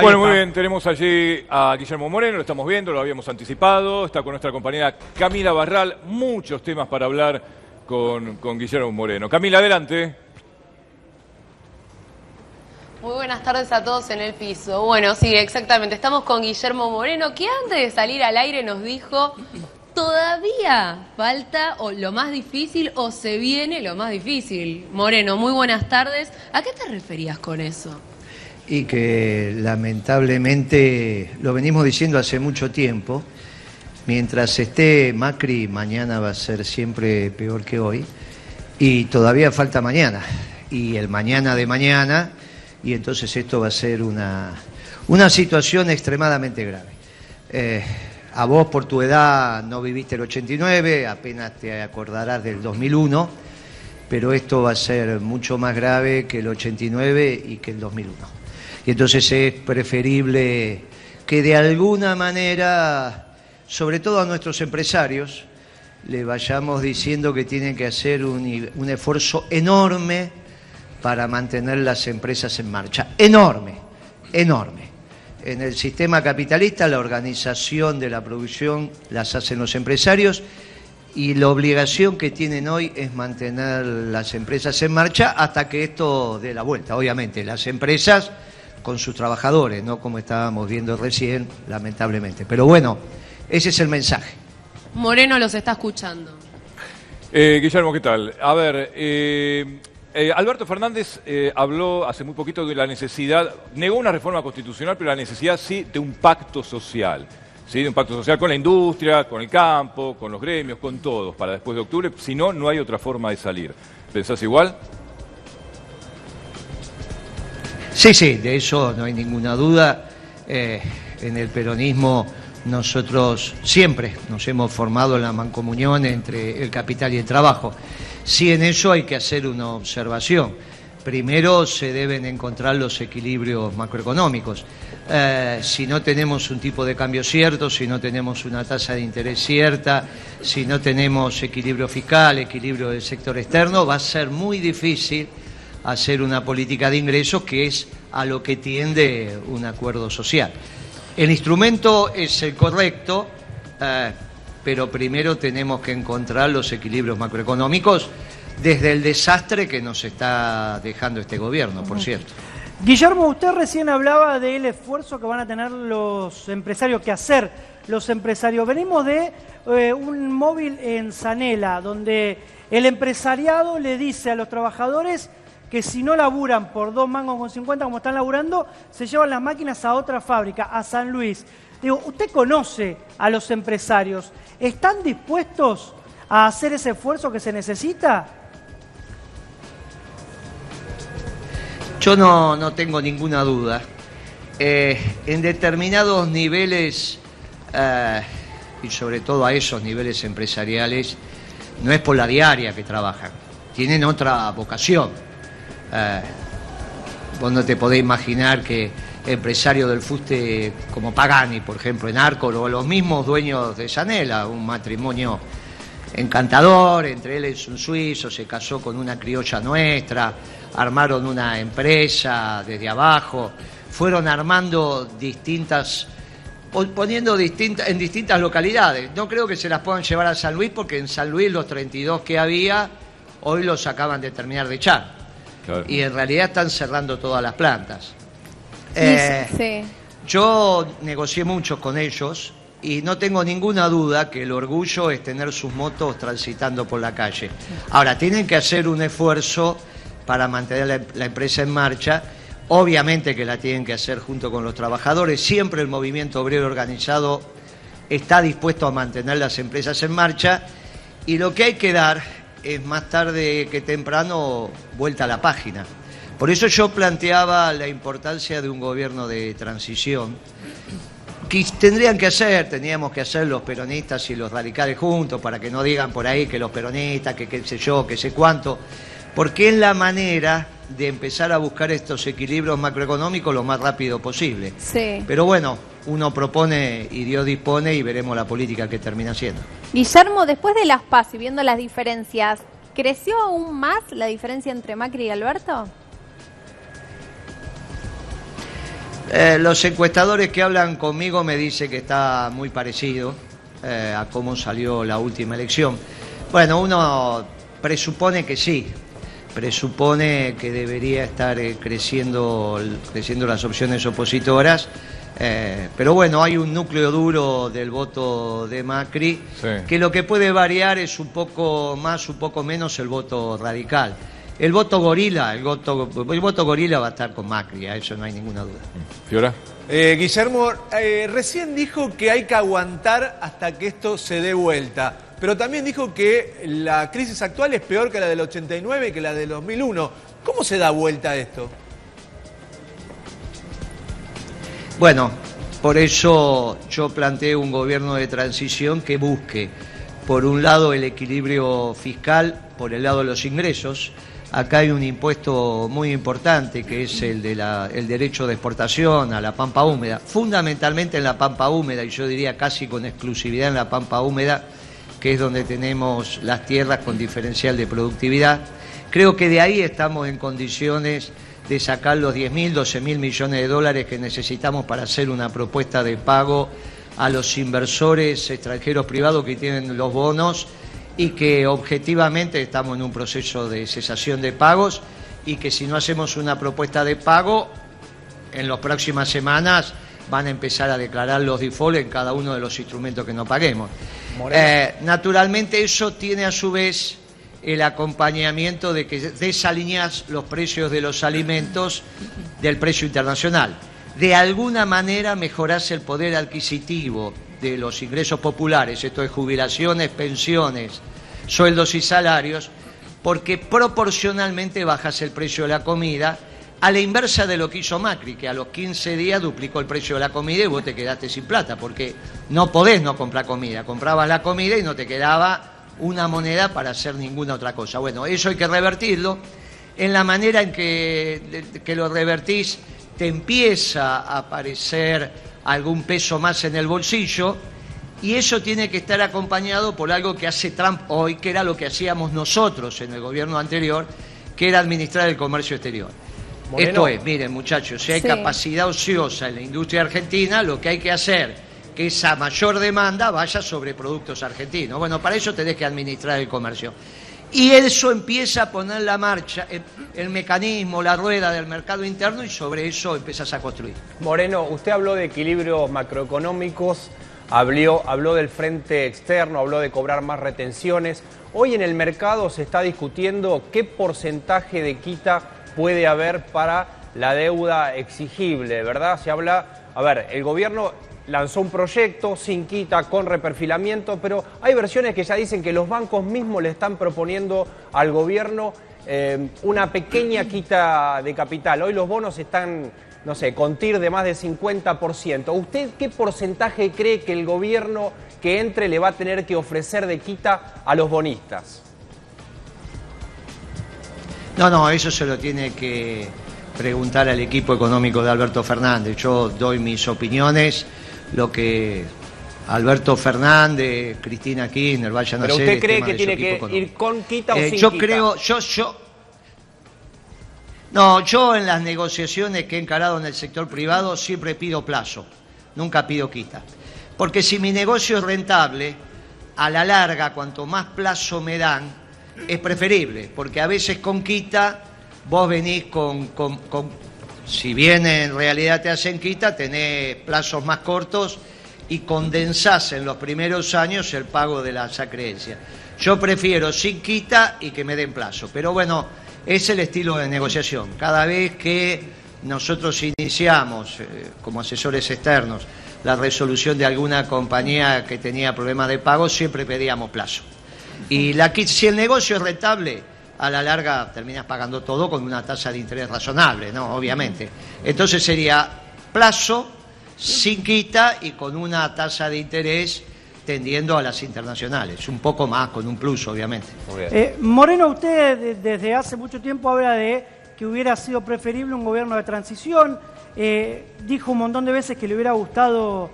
Bueno, muy bien, tenemos allí a Guillermo Moreno, lo estamos viendo, lo habíamos anticipado, está con nuestra compañera Camila Barral, muchos temas para hablar con Guillermo Moreno. Camila, adelante. Muy buenas tardes a todos en el piso. Bueno, sí, exactamente, estamos con Guillermo Moreno, que antes de salir al aire nos dijo, todavía falta o lo más difícil o se viene lo más difícil. Moreno, muy buenas tardes. ¿A qué te referías con eso? Y que lamentablemente, lo venimos diciendo hace mucho tiempo, mientras esté Macri, mañana va a ser siempre peor que hoy, y todavía falta mañana, y el mañana de mañana, y entonces esto va a ser una situación extremadamente grave. A vos por tu edad no viviste el 89, apenas te acordarás del 2001, pero esto va a ser mucho más grave que el 89 y que el 2001. Y entonces es preferible que de alguna manera, sobre todo a nuestros empresarios, le vayamos diciendo que tienen que hacer un esfuerzo enorme para mantener las empresas en marcha. Enorme, enorme. En el sistema capitalista la organización de la producción las hacen los empresarios y la obligación que tienen hoy es mantener las empresas en marcha hasta que esto dé la vuelta. Obviamente las empresas con sus trabajadores, no como estábamos viendo recién, lamentablemente. Pero bueno, ese es el mensaje. Moreno los está escuchando. Guillermo, ¿qué tal? A ver, Alberto Fernández habló hace muy poquito de la necesidad, negó una reforma constitucional, pero la necesidad sí de un pacto social. ¿Sí? De un pacto social con la industria, con el campo, con los gremios, con todos, para después de octubre. Si no, no hay otra forma de salir. ¿Pensás igual? Sí, sí, de eso no hay ninguna duda. En el peronismo nosotros siempre nos hemos formado en la mancomunión entre el capital y el trabajo. Sí, en eso hay que hacer una observación. Primero se deben encontrar los equilibrios macroeconómicos. Si no tenemos un tipo de cambio cierto, si no tenemos una tasa de interés cierta, si no tenemos equilibrio fiscal, equilibrio del sector externo, va a ser muy difícil hacer una política de ingresos, que es a lo que tiende un acuerdo social. El instrumento es el correcto, pero primero tenemos que encontrar los equilibrios macroeconómicos desde el desastre que nos está dejando este gobierno, por cierto. Guillermo, usted recién hablaba del esfuerzo que van a tener los empresarios, que hacer los empresarios. Venimos de un móvil en Zanela, donde el empresariado le dice a los trabajadores que si no laburan por 2,50 mangos como están laburando, se llevan las máquinas a otra fábrica, a San Luis. Digo, usted conoce a los empresarios, ¿están dispuestos a hacer ese esfuerzo que se necesita? Yo no tengo ninguna duda. En determinados niveles, y sobre todo a esos niveles empresariales, no es por la diaria que trabajan, tienen otra vocación. Vos no te podés imaginar que empresarios del fuste como Pagani, por ejemplo, en Arcor, o los mismos dueños de Zanela, un matrimonio encantador, entre él es un suizo, se casó con una criolla nuestra, armaron una empresa desde abajo, fueron armando poniendo en distintas localidades. No creo que se las puedan llevar a San Luis, porque en San Luis los 32 que había, hoy los acaban de terminar de echar. Claro. Y en realidad están cerrando todas las plantas. Sí. Yo negocié mucho con ellos y no tengo ninguna duda que el orgullo es tener sus motos transitando por la calle. Ahora, tienen que hacer un esfuerzo para mantener la empresa en marcha. Obviamente que la tienen que hacer junto con los trabajadores. Siempre el movimiento obrero organizado está dispuesto a mantener las empresas en marcha, y lo que hay que dar es, más tarde que temprano, vuelta a la página. Por eso yo planteaba la importancia de un gobierno de transición, que teníamos que hacer los peronistas y los radicales juntos, para que no digan por ahí que los peronistas, que qué sé yo, que sé cuánto, porque es la manera de empezar a buscar estos equilibrios macroeconómicos lo más rápido posible. Sí. Pero bueno, uno propone y Dios dispone, y veremos la política que termina siendo. Guillermo, después de las PAS y viendo las diferencias, ¿creció aún más la diferencia entre Macri y Alberto? Los encuestadores que hablan conmigo me dicen que está muy parecido a cómo salió la última elección. Bueno, uno presupone que sí, presupone que debería estar creciendo las opciones opositoras, pero bueno, hay un núcleo duro del voto de Macri, sí, que lo que puede variar es un poco más, un poco menos el voto radical. El voto gorila va a estar con Macri, a eso no hay ninguna duda. ¿Fiora? Guillermo, recién dijo que hay que aguantar hasta que esto se dé vuelta, pero también dijo que la crisis actual es peor que la del 89 y que la del 2001. ¿Cómo se da vuelta esto? Bueno, por eso yo planteo un gobierno de transición que busque, por un lado, el equilibrio fiscal, por el lado de los ingresos. Acá hay un impuesto muy importante que es el derecho de exportación a la pampa húmeda, fundamentalmente en la pampa húmeda, y yo diría casi con exclusividad en la pampa húmeda, que es donde tenemos las tierras con diferencial de productividad. Creo que de ahí estamos en condiciones de sacar los 10.000, 12.000 millones de dólares que necesitamos para hacer una propuesta de pago a los inversores extranjeros privados que tienen los bonos, y que objetivamente estamos en un proceso de cesación de pagos, y que si no hacemos una propuesta de pago, en las próximas semanas van a empezar a declarar los default en cada uno de los instrumentos que no paguemos. Naturalmente eso tiene a su vez el acompañamiento de que desalineás los precios de los alimentos del precio internacional. De alguna manera mejorás el poder adquisitivo de los ingresos populares, esto es jubilaciones, pensiones, sueldos y salarios, porque proporcionalmente bajas el precio de la comida, a la inversa de lo que hizo Macri, que a los 15 días duplicó el precio de la comida y vos te quedaste sin plata, porque no podés no comprar comida, comprabas la comida y no te quedaba una moneda para hacer ninguna otra cosa. Bueno, eso hay que revertirlo. En la manera en que lo revertís, te empieza a aparecer algún peso más en el bolsillo, y eso tiene que estar acompañado por algo que hace Trump hoy, que era lo que hacíamos nosotros en el gobierno anterior, que era administrar el comercio exterior. Moreno. Esto es, miren muchachos, si hay capacidad ociosa en la industria argentina, lo que hay que hacer que esa mayor demanda vaya sobre productos argentinos. Bueno, para eso tenés que administrar el comercio. Y eso empieza a poner la marcha, el mecanismo, la rueda del mercado interno, y sobre eso empezás a construir. Moreno, usted habló de equilibrios macroeconómicos, habló del frente externo, habló de cobrar más retenciones. Hoy en el mercado se está discutiendo qué porcentaje de quita puede haber para la deuda exigible, ¿verdad? Se habla, a ver, el gobierno lanzó un proyecto sin quita, con reperfilamiento, pero hay versiones que ya dicen que los bancos mismos le están proponiendo al gobierno una pequeña quita de capital. Hoy los bonos están, no sé, con TIR de más del 50%. ¿Usted qué porcentaje cree que el gobierno que entre le va a tener que ofrecer de quita a los bonistas? No, eso se lo tiene que preguntar al equipo económico de Alberto Fernández. Yo doy mis opiniones, lo que Alberto Fernández, Cristina Kirchner vayan a hacer. ¿Pero usted cree que tiene que ir con quita o sin yo quita? Yo en las negociaciones que he encarado en el sector privado siempre pido plazo, nunca pido quita. Porque si mi negocio es rentable, a la larga, cuanto más plazo me dan, es preferible, porque a veces con quita vos venís si bien en realidad te hacen quita, tenés plazos más cortos y condensás en los primeros años el pago de las acreencias. Yo prefiero sin quita y que me den plazo, pero bueno, es el estilo de negociación. Cada vez que nosotros iniciamos como asesores externos la resolución de alguna compañía que tenía problemas de pago, siempre pedíamos plazo. Y si el negocio es rentable, a la larga terminas pagando todo con una tasa de interés razonable, ¿no? Obviamente. Entonces sería plazo, sin quita y con una tasa de interés tendiendo a las internacionales. Un poco más, con un plus, obviamente. Moreno, usted desde hace mucho tiempo habla de que hubiera sido preferible un gobierno de transición. Dijo un montón de veces que le hubiera gustado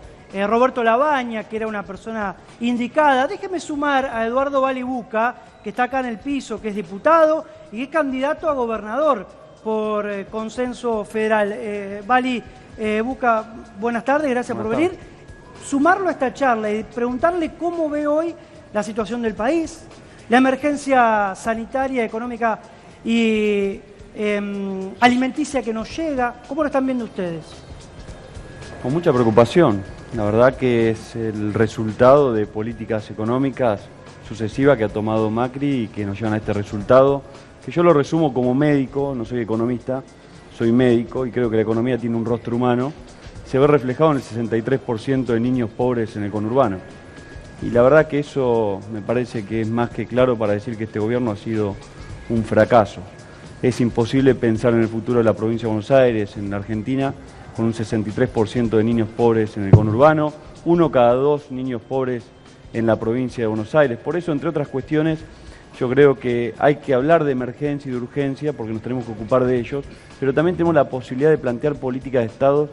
Roberto Labaña, que era una persona indicada. Déjeme sumar a Eduardo Balibuca, que está acá en el piso, que es diputado y que es candidato a gobernador por consenso federal. Bali, Buca, buenas tardes, gracias por venir. Sumarlo a esta charla y preguntarle cómo ve hoy la situación del país, la emergencia sanitaria, económica y alimenticia que nos llega. ¿Cómo lo están viendo ustedes? Con mucha preocupación. La verdad que es el resultado de políticas económicas sucesivas que ha tomado Macri y que nos llevan a este resultado, que yo lo resumo como médico, no soy economista, soy médico y creo que la economía tiene un rostro humano. Se ve reflejado en el 63% de niños pobres en el conurbano. Y la verdad que eso me parece que es más que claro para decir que este gobierno ha sido un fracaso. Es imposible pensar en el futuro de la provincia de Buenos Aires, en la Argentina, con un 63% de niños pobres en el conurbano, 1 cada 2 niños pobres en la provincia de Buenos Aires. Por eso, entre otras cuestiones, yo creo que hay que hablar de emergencia y de urgencia porque nos tenemos que ocupar de ellos, pero también tenemos la posibilidad de plantear políticas de Estado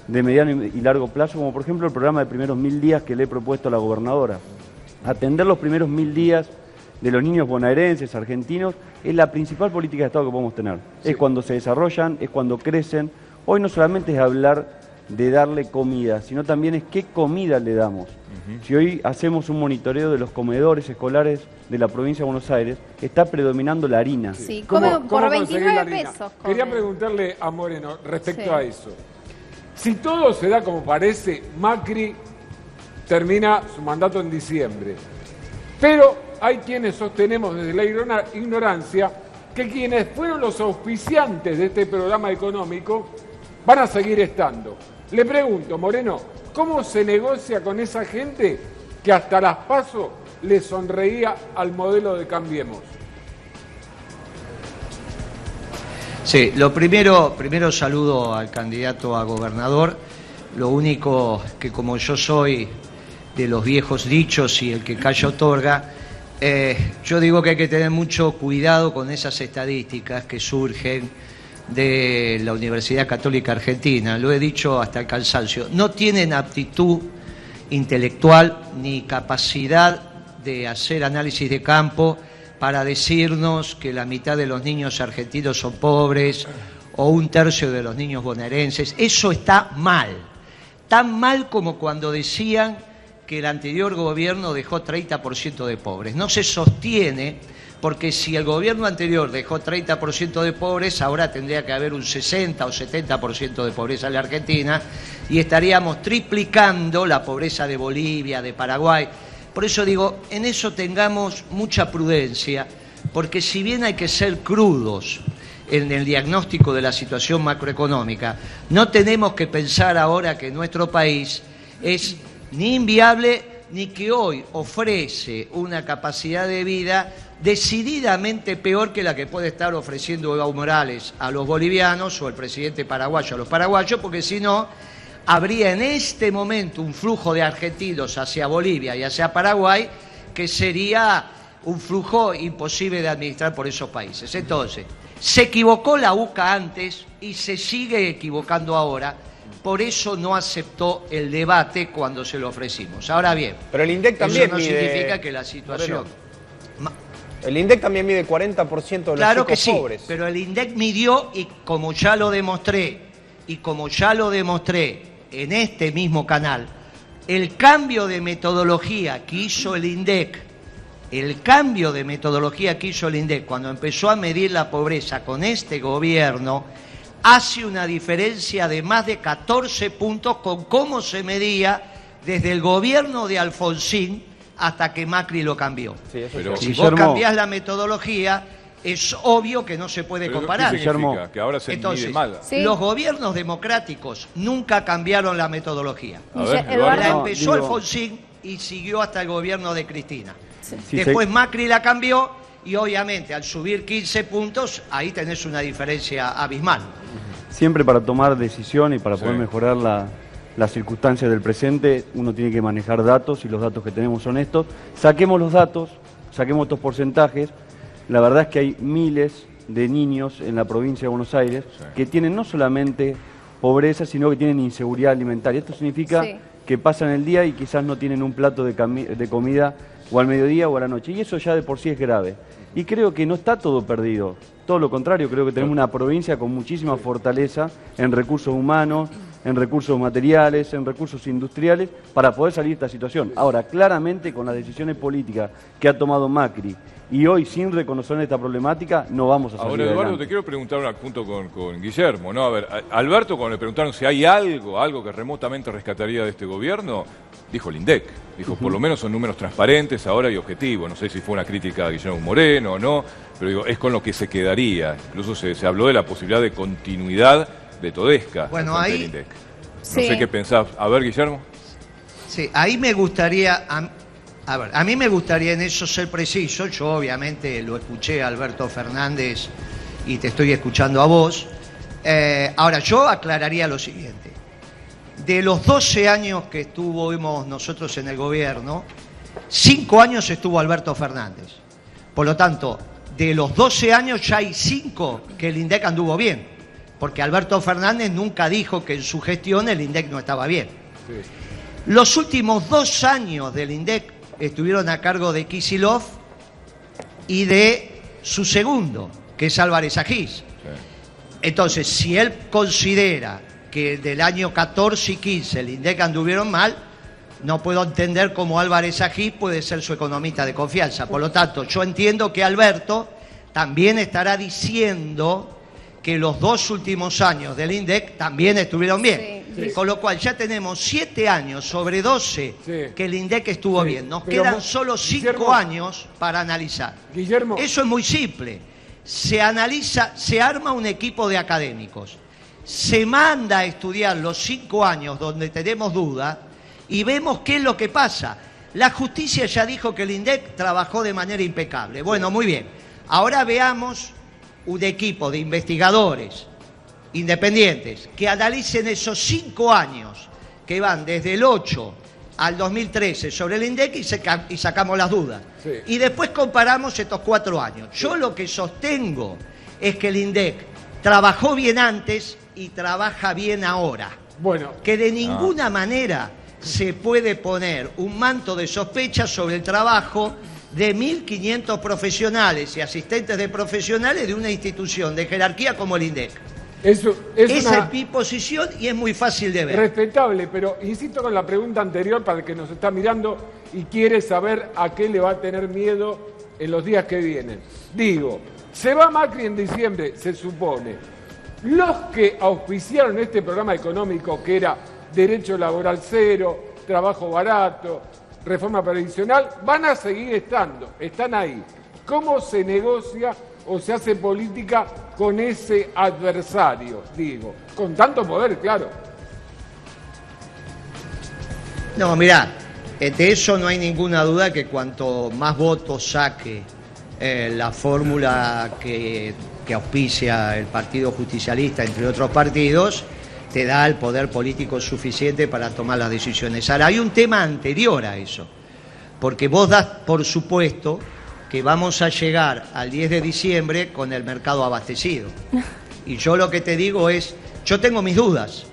de mediano y largo plazo, como por ejemplo el programa de primeros 1000 días que le he propuesto a la gobernadora. Atender los primeros 1000 días de los niños bonaerenses, argentinos, es la principal política de Estado que podemos tener. Sí. Es cuando se desarrollan, es cuando crecen. Hoy no solamente es hablar de darle comida, sino también es qué comida le damos. Si hoy hacemos un monitoreo de los comedores escolares de la provincia de Buenos Aires, está predominando la harina. Sí, come por 29 pesos. Quería preguntarle a Moreno respecto a eso. Si todo se da como parece, Macri termina su mandato en diciembre. Pero hay quienes sostenemos desde la ignorancia que quienes fueron los auspiciantes de este programa económico van a seguir estando. Le pregunto, Moreno, ¿cómo se negocia con esa gente que hasta las PASO le sonreía al modelo de Cambiemos? Sí, lo primero saludo al candidato a gobernador. Lo único que como yo soy de los viejos dichos y el que calla otorga, yo digo que hay que tener mucho cuidado con esas estadísticas que surgen de la Universidad Católica Argentina. Lo he dicho hasta el cansancio. No tienen aptitud intelectual ni capacidad de hacer análisis de campo para decirnos que la mitad de los niños argentinos son pobres o 1/3 de los niños bonaerenses. Eso está mal. Tan mal como cuando decían que el anterior gobierno dejó 30% de pobres. No se sostiene porque si el gobierno anterior dejó 30% de pobres, ahora tendría que haber un 60 o 70% de pobreza en la Argentina y estaríamos triplicando la pobreza de Bolivia, de Paraguay. Por eso digo, en eso tengamos mucha prudencia, porque si bien hay que ser crudos en el diagnóstico de la situación macroeconómica, no tenemos que pensar ahora que nuestro país es ni inviable ni que hoy ofrece una capacidad de vida decididamente peor que la que puede estar ofreciendo Evo Morales a los bolivianos o el presidente paraguayo a los paraguayos, porque si no, habría en este momento un flujo de argentinos hacia Bolivia y hacia Paraguay que sería un flujo imposible de administrar por esos países. Entonces, se equivocó la UCA antes y se sigue equivocando ahora. Por eso no aceptó el debate cuando se lo ofrecimos. Ahora bien, pero el INDEC también eso no significa que la situación... El INDEC también mide 40% de los claro que sí, pobres. Pero el INDEC midió y como ya lo demostré, en este mismo canal, el cambio de metodología que hizo el INDEC, cuando empezó a medir la pobreza con este gobierno, hace una diferencia de más de 14 puntos con cómo se medía desde el gobierno de Alfonsín hasta que Macri lo cambió. Sí, pero, si vos cambiás la metodología, es obvio que no se puede comparar. ¿Qué significa? Que ahora se mide mal. Sí. Los gobiernos democráticos nunca cambiaron la metodología. Eduardo, la empezó Alfonsín y siguió hasta el gobierno de Cristina. Sí. Después Macri la cambió y obviamente al subir 15 puntos, ahí tenés una diferencia abismal. Siempre para tomar decisiones y para poder mejorar las circunstancias del presente, uno tiene que manejar datos y los datos que tenemos son estos. Saquemos los datos, saquemos estos porcentajes. La verdad es que hay miles de niños en la provincia de Buenos Aires que tienen no solamente pobreza, sino que tienen inseguridad alimentaria. Esto significa que pasan el día y quizás no tienen un plato de comida o al mediodía o a la noche. Y eso ya de por sí es grave. Y creo que no está todo perdido. Todo lo contrario, creo que tenemos una provincia con muchísima fortaleza en recursos humanos, en recursos materiales, en recursos industriales, para poder salir de esta situación. Ahora, claramente con las decisiones políticas que ha tomado Macri y hoy sin reconocer esta problemática, no vamos a salir Ahora, Eduardo, adelante. te quiero preguntar junto con Guillermo, ¿no? A ver, Alberto, cuando le preguntaron si hay algo que remotamente rescataría de este gobierno, dijo el INDEC. Dijo, por lo menos son números transparentes ahora y objetivos. No sé si fue una crítica a Guillermo Moreno o no, pero digo, es con lo que se quedaría. Incluso se habló de la posibilidad de continuidad de Todesca. Bueno, al frente ahí- del INDEC. No Sí. sé qué pensás. A ver, Guillermo. Sí, ahí me gustaría, a mí me gustaría en eso ser preciso. Yo obviamente lo escuché a Alberto Fernández y te estoy escuchando a vos. Ahora, yo aclararía lo siguiente. De los 12 años que estuvimos nosotros en el gobierno, 5 años estuvo Alberto Fernández. Por lo tanto, de los 12 años ya hay 5 que el INDEC anduvo bien. Porque Alberto Fernández nunca dijo que en su gestión el INDEC no estaba bien. Sí. Los últimos 2 años del INDEC estuvieron a cargo de Kicillof y de su segundo, que es Álvarez Agís. Entonces, si él considera que del año 14 y 15 el INDEC anduvieron mal, no puedo entender cómo Álvarez Agís puede ser su economista de confianza. Por lo tanto, yo entiendo que Alberto también estará diciendo que los 2 últimos años del INDEC también estuvieron bien. Sí. Con lo cual ya tenemos 7 años sobre 12 Sí. que el INDEC estuvo Sí. bien. Nos Pero quedan solo 5 Guillermo, años para analizar. Guillermo, Eso es muy simple. Se analiza, se arma un equipo de académicos, se manda a estudiar los 5 años donde tenemos dudas y vemos qué es lo que pasa. La justicia ya dijo que el INDEC trabajó de manera impecable. Bueno, muy bien. Ahora veamos un equipo de investigadores independientes que analicen esos 5 años que van desde el 8 al 2013 sobre el INDEC y sacamos las dudas. Sí. Y después comparamos estos 4 años. Yo lo que sostengo es que el INDEC trabajó bien antes y trabaja bien ahora. bueno, Que de ninguna manera se puede poner un manto de sospecha sobre el trabajo de 1.500 profesionales y asistentes de profesionales de una institución de jerarquía como el INDEC. eso es Esa una... es mi posición y es muy fácil de ver. Respetable, pero insisto con la pregunta anterior para el que nos está mirando y quiere saber a qué le va a tener miedo en los días que vienen. Digo, se va Macri en diciembre, se supone. Los que auspiciaron este programa económico que era derecho laboral cero, trabajo barato, reforma previsional, van a seguir estando, están ahí. ¿Cómo se negocia o se hace política con ese adversario, digo? Con tanto poder, claro. No, mirá, de eso no hay ninguna duda que cuanto más votos saque la fórmula que auspicia el Partido Justicialista, entre otros partidos, te da el poder político suficiente para tomar las decisiones. Ahora, hay un tema anterior a eso, porque vos das por supuesto que vamos a llegar al 10 de diciembre con el mercado abastecido. Y yo lo que te digo es, yo tengo mis dudas.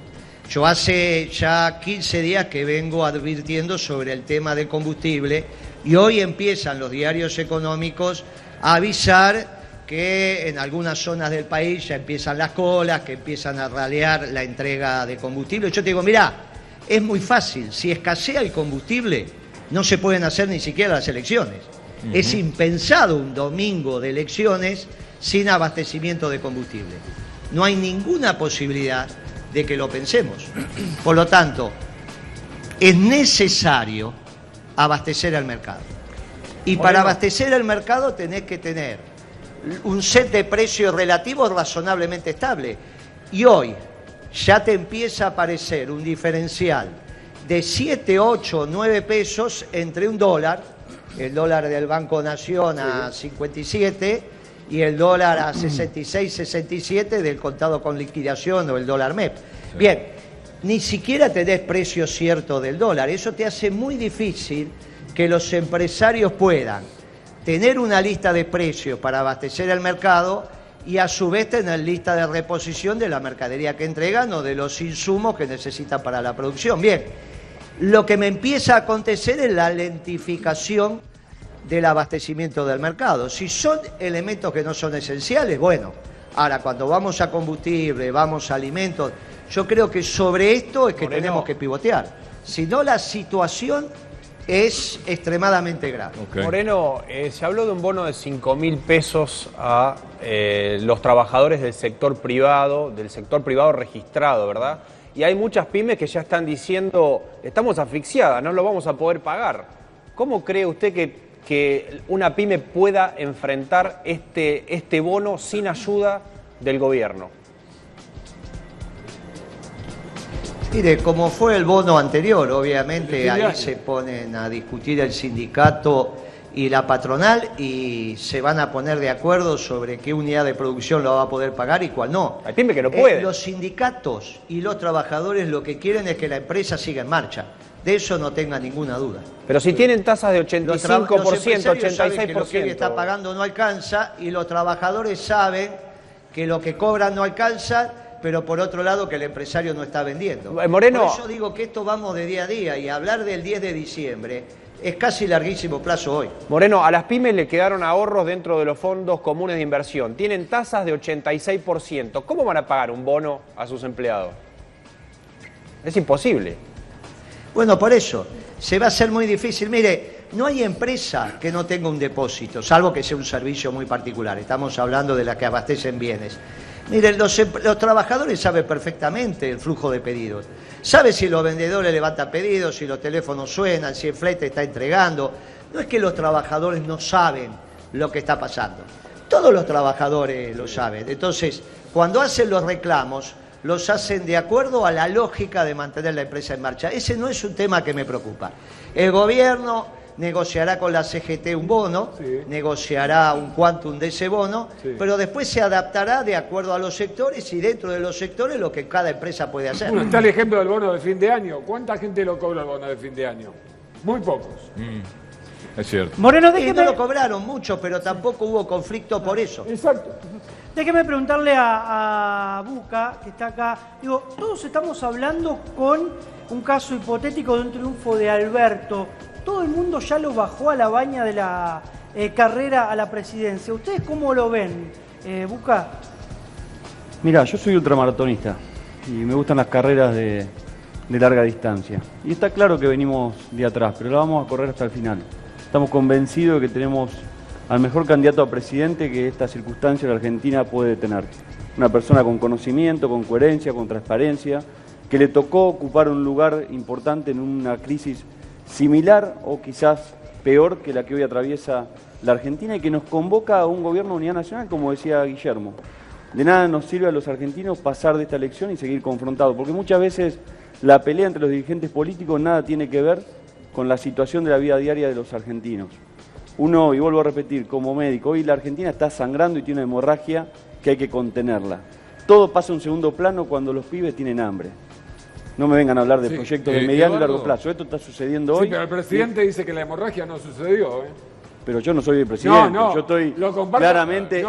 Yo hace ya 15 días que vengo advirtiendo sobre el tema del combustible y hoy empiezan los diarios económicos a avisar que en algunas zonas del país ya empiezan las colas, que empiezan a ralear la entrega de combustible. Yo te digo, mirá, es muy fácil, si escasea el combustible no se pueden hacer ni siquiera las elecciones. Es impensado un domingo de elecciones sin abastecimiento de combustible. No hay ninguna posibilidad de que lo pensemos. Por lo tanto, es necesario abastecer el mercado. Y para abastecer el mercado tenés que tener un set de precios relativos razonablemente estable. Y hoy ya te empieza a aparecer un diferencial de 7, 8, 9 pesos entre un dólar, el dólar del Banco Nación a 57 y el dólar a 66, 67 del contado con liquidación o el dólar MEP. Bien, ni siquiera tenés precio cierto del dólar. Eso te hace muy difícil que los empresarios puedan tener una lista de precios para abastecer el mercado y a su vez tener lista de reposición de la mercadería que entregan o de los insumos que necesitan para la producción. Bien, lo que me empieza a acontecer es la lentificación del abastecimiento del mercado. Si son elementos que no son esenciales, bueno, ahora cuando vamos a combustible, vamos a alimentos, Yo creo que sobre esto es que tenemos que pivotear. Si no, la situación es extremadamente grave. Okay. Moreno, se habló de un bono de 5.000 pesos a los trabajadores del sector privado registrado, ¿verdad? Y hay muchas pymes que ya están diciendo, estamos asfixiadas, no lo vamos a poder pagar. ¿Cómo cree usted que una pyme pueda enfrentar este bono sin ayuda del gobierno? Mire, como fue el bono anterior, obviamente ahí se ponen a discutir el sindicato y la patronal y se van a poner de acuerdo sobre qué unidad de producción lo va a poder pagar y cuál no. Hay pymes que no pueden. Los sindicatos y los trabajadores lo que quieren es que la empresa siga en marcha. De eso no tenga ninguna duda. Pero si tienen tasas de 85%, 86%. Que lo que él está pagando no alcanza y los trabajadores saben que lo que cobran no alcanza, pero por otro lado que el empresario no está vendiendo. Moreno, por eso digo que esto vamos de día a día y hablar del 10 de diciembre es casi larguísimo plazo hoy. Moreno, a las pymes le quedaron ahorros dentro de los fondos comunes de inversión. Tienen tasas de 86%. ¿Cómo van a pagar un bono a sus empleados? Es imposible. Bueno, por eso, se va a hacer muy difícil. Mire, no hay empresa que no tenga un depósito, salvo que sea un servicio muy particular. Estamos hablando de las que abastecen bienes. Miren, los trabajadores saben perfectamente el flujo de pedidos. Saben si los vendedores levantan pedidos, si los teléfonos suenan, si el flete está entregando. No es que los trabajadores no saben lo que está pasando. Todos los trabajadores lo saben. Entonces, cuando hacen los reclamos, los hacen de acuerdo a la lógica de mantener la empresa en marcha. Ese no es un tema que me preocupa. El gobierno negociará con la CGT un bono, negociará un quantum de ese bono, pero después se adaptará de acuerdo a los sectores y dentro de los sectores lo que cada empresa puede hacer. Bueno, está el ejemplo del bono de fin de año. ¿Cuánta gente lo cobra el bono de fin de año? Muy pocos. Es cierto. Moreno, Y no lo cobraron mucho, pero tampoco hubo conflicto por eso. Exacto. Déjeme preguntarle a Buca, que está acá. Digo, todos estamos hablando con un caso hipotético de un triunfo de Alberto. Todo el mundo ya lo bajó a la baña de la carrera a la presidencia. ¿Ustedes cómo lo ven, Buca? Mira, yo soy ultramaratonista y me gustan las carreras de larga distancia. Y está claro que venimos de atrás, pero la vamos a correr hasta el final. Estamos convencidos de que tenemos al mejor candidato a presidente que esta circunstancia de la Argentina puede tener. Una persona con conocimiento, con coherencia, con transparencia, que le tocó ocupar un lugar importante en una crisis similar o quizás peor que la que hoy atraviesa la Argentina y que nos convoca a un gobierno de unidad nacional, como decía Guillermo. De nada nos sirve a los argentinos pasar de esta elección y seguir confrontados, porque muchas veces la pelea entre los dirigentes políticos nada tiene que ver con la situación de la vida diaria de los argentinos. Uno, y vuelvo a repetir, como médico, hoy la Argentina está sangrando y tiene una hemorragia que hay que contenerla. Todo pasa a un segundo plano cuando los pibes tienen hambre. No me vengan a hablar de proyectos de mediano y largo plazo. Esto está sucediendo hoy. Sí, pero el presidente dice que la hemorragia no sucedió, ¿eh? Pero yo no soy el presidente. No, yo estoy claramente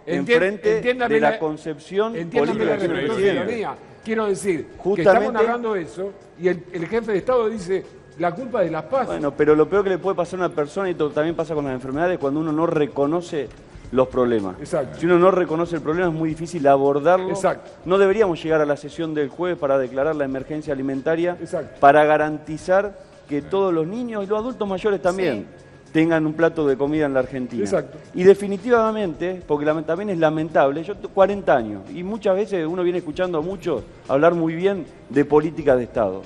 enfrente de la concepción política del presidente. Quiero decir, que estamos narrando eso y el jefe de Estado dice la culpa de las PASO. Bueno, pero lo peor que le puede pasar a una persona, y esto también pasa con las enfermedades, cuando uno no reconoce los problemas. Exacto. Si uno no reconoce el problema es muy difícil abordarlo. Exacto. No deberíamos llegar a la sesión del jueves para declarar la emergencia alimentaria. Exacto. Para garantizar que todos los niños y los adultos mayores también tengan un plato de comida en la Argentina. Exacto. Y definitivamente, porque también es lamentable, yo tengo 40 años y muchas veces uno viene escuchando a muchos hablar muy bien de políticas de Estado.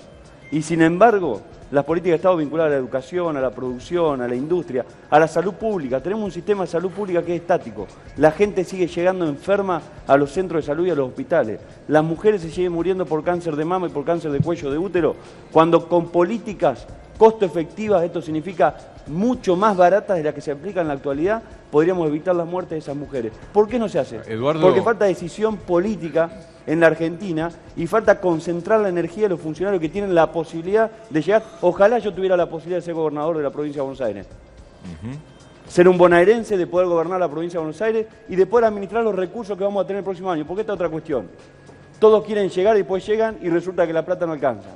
Y sin embargo, las políticas de Estado vinculadas a la educación, a la producción, a la industria, a la salud pública. Tenemos un sistema de salud pública que es estático. La gente sigue llegando enferma a los centros de salud y a los hospitales. Las mujeres se siguen muriendo por cáncer de mama y por cáncer de cuello de útero, cuando con políticas costo efectivas, esto significa mucho más baratas de las que se aplican en la actualidad, podríamos evitar las muertes de esas mujeres. ¿Por qué no se hace? Eduardo... Porque falta decisión política en la Argentina y falta concentrar la energía de los funcionarios que tienen la posibilidad de llegar. Ojalá yo tuviera la posibilidad de ser gobernador de la provincia de Buenos Aires. Ser un bonaerense, de poder gobernar la provincia de Buenos Aires y de poder administrar los recursos que vamos a tener el próximo año. Porque esta es otra cuestión. Todos quieren llegar y después llegan y resulta que la plata no alcanza.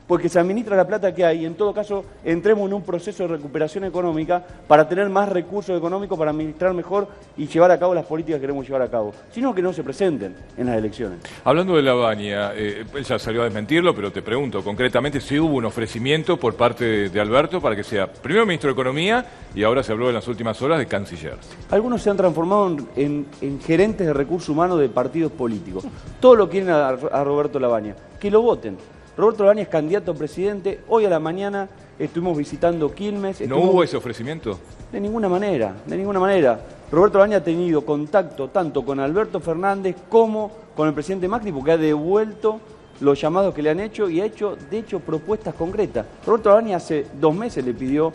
porque se administra la plata que hay y en todo caso entremos en un proceso de recuperación económica para tener más recursos económicos para administrar mejor y llevar a cabo las políticas que queremos llevar a cabo, sino que no se presenten en las elecciones. Hablando de Lavagna, él ya salió a desmentirlo, pero te pregunto concretamente si hubo un ofrecimiento por parte de Alberto para que sea primero ministro de Economía y ahora se habló en las últimas horas de canciller. Algunos se han transformado en gerentes de recursos humanos de partidos políticos. Todo lo quieren a Roberto Lavagna. Que lo voten. Roberto Lavagna es candidato a presidente. Hoy a la mañana estuvimos visitando Quilmes. ¿No hubo ese ofrecimiento? De ninguna manera, de ninguna manera. Roberto Lavagna ha tenido contacto tanto con Alberto Fernández como con el presidente Macri porque ha devuelto los llamados que le han hecho y ha hecho, de hecho, propuestas concretas. Roberto Lavagna hace 2 meses le pidió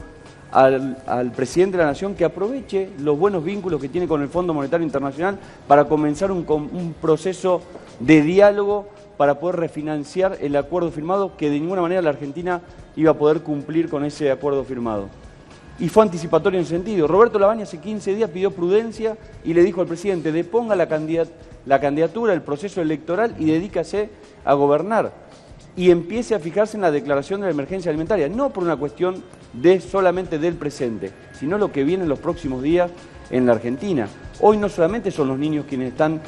al presidente de la Nación que aproveche los buenos vínculos que tiene con el Fondo Monetario Internacional para comenzar un proceso de diálogo para poder refinanciar el acuerdo firmado, que de ninguna manera la Argentina iba a poder cumplir con ese acuerdo firmado. Y fue anticipatorio en ese sentido. Roberto Lavagna hace 15 días pidió prudencia y le dijo al presidente, deponga la candidatura, el proceso electoral y dedícase a gobernar. Y empiece a fijarse en la declaración de la emergencia alimentaria, no por una cuestión solamente del presente, sino lo que viene en los próximos días en la Argentina. Hoy no solamente son los niños quienes están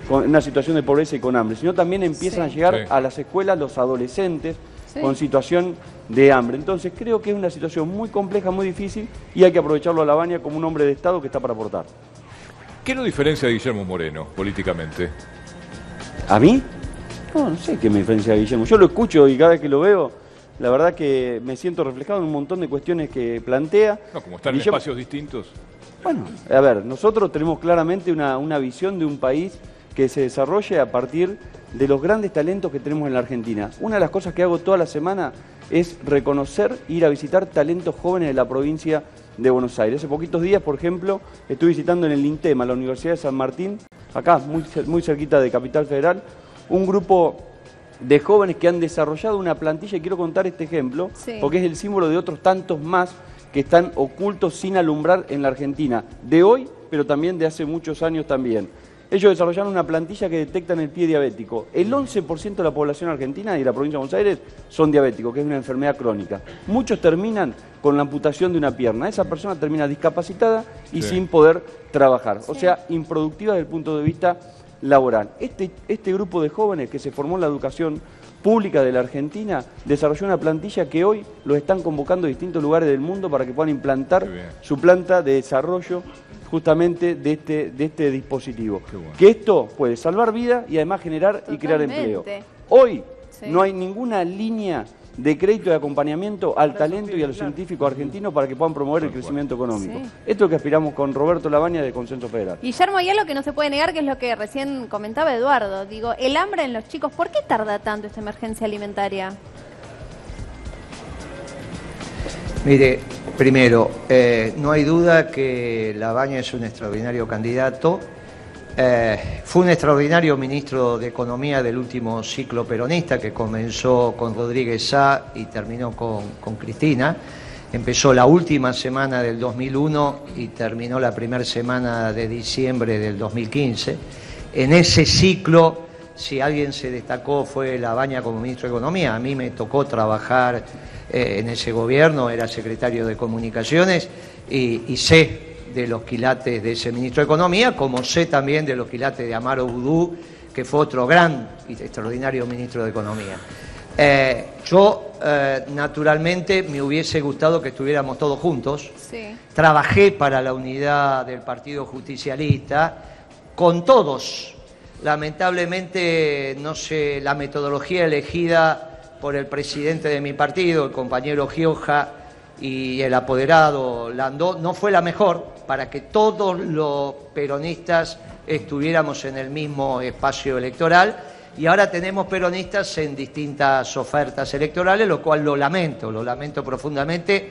en una situación de pobreza y con hambre, sino también empiezan a llegar a las escuelas los adolescentes con situación de hambre. Entonces creo que es una situación muy compleja, muy difícil y hay que aprovecharlo a Lavagna como un hombre de Estado que está para aportar. ¿Qué lo diferencia de Guillermo Moreno políticamente? ¿A mí? No sé qué me diferencia de Guillermo. Yo lo escucho y cada vez que lo veo, la verdad que me siento reflejado en un montón de cuestiones que plantea. No, como están en espacios distintos. Bueno, a ver, nosotros tenemos claramente una visión de un país que se desarrolle a partir de los grandes talentos que tenemos en la Argentina. Una de las cosas que hago toda la semana es reconocer, ir a visitar talentos jóvenes de la provincia de Buenos Aires. Hace poquitos días, por ejemplo, estuve visitando en el INTEMA, la Universidad de San Martín, acá, muy cerquita de Capital Federal, un grupo de jóvenes que han desarrollado una plantilla, y quiero contar este ejemplo, porque es el símbolo de otros tantos más que están ocultos sin alumbrar en la Argentina, de hoy, pero también de hace muchos años también. Ellos desarrollaron una plantilla que detectan el pie diabético. El 11% de la población argentina y de la provincia de Buenos Aires son diabéticos, que es una enfermedad crónica. Muchos terminan con la amputación de una pierna. Esa persona termina discapacitada y sin poder trabajar. O sea, improductiva desde el punto de vista laboral. Este grupo de jóvenes que se formó en la educación pública de la Argentina desarrolló una plantilla que hoy los están convocando a distintos lugares del mundo para que puedan implantar su planta de desarrollo justamente de este dispositivo. Que esto puede salvar vidas y además generar y crear empleo. Hoy no hay ninguna línea de crédito de acompañamiento al talento y a los científicos argentinos para que puedan promover el crecimiento económico. Esto es lo que aspiramos con Roberto Lavagna de Consenso Federal. Guillermo, hay algo que no se puede negar, que es lo que recién comentaba Eduardo. Digo, el hambre en los chicos, ¿por qué tarda tanto esta emergencia alimentaria? Mire, primero, no hay duda que Lavagna es un extraordinario candidato. Fue un extraordinario ministro de Economía del último ciclo peronista que comenzó con Rodríguez Sá y terminó con Cristina. Empezó la última semana del 2001 y terminó la primera semana de diciembre del 2015. En ese ciclo, si alguien se destacó, fue Lavagna como ministro de Economía. A mí me tocó trabajar en ese gobierno, era secretario de Comunicaciones y sé de los quilates de ese ministro de Economía, como sé también de los quilates de Amaro Boudou, que fue otro gran y extraordinario ministro de Economía. Yo, naturalmente, me hubiese gustado que estuviéramos todos juntos. Trabajé para la unidad del Partido Justicialista con todos. Lamentablemente, no sé, la metodología elegida por el presidente de mi partido, el compañero Gioja, y el apoderado Landó, no fue la mejor para que todos los peronistas estuviéramos en el mismo espacio electoral, y ahora tenemos peronistas en distintas ofertas electorales, lo cual lo lamento profundamente,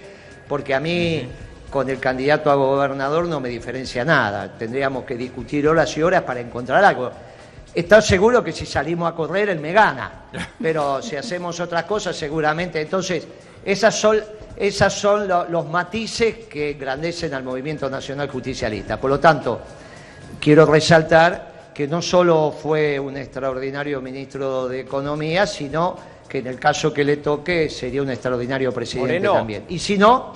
porque a mí con el candidato a gobernador no me diferencia nada, tendríamos que discutir horas y horas para encontrar algo. Estoy seguro que si salimos a correr él me gana, pero si hacemos otras cosas seguramente. Entonces, esas son los matices que engrandecen al Movimiento Nacional Justicialista. Por lo tanto, quiero resaltar que no solo fue un extraordinario ministro de Economía, sino que en el caso que le toque sería un extraordinario presidente Moreno. también. Y si no,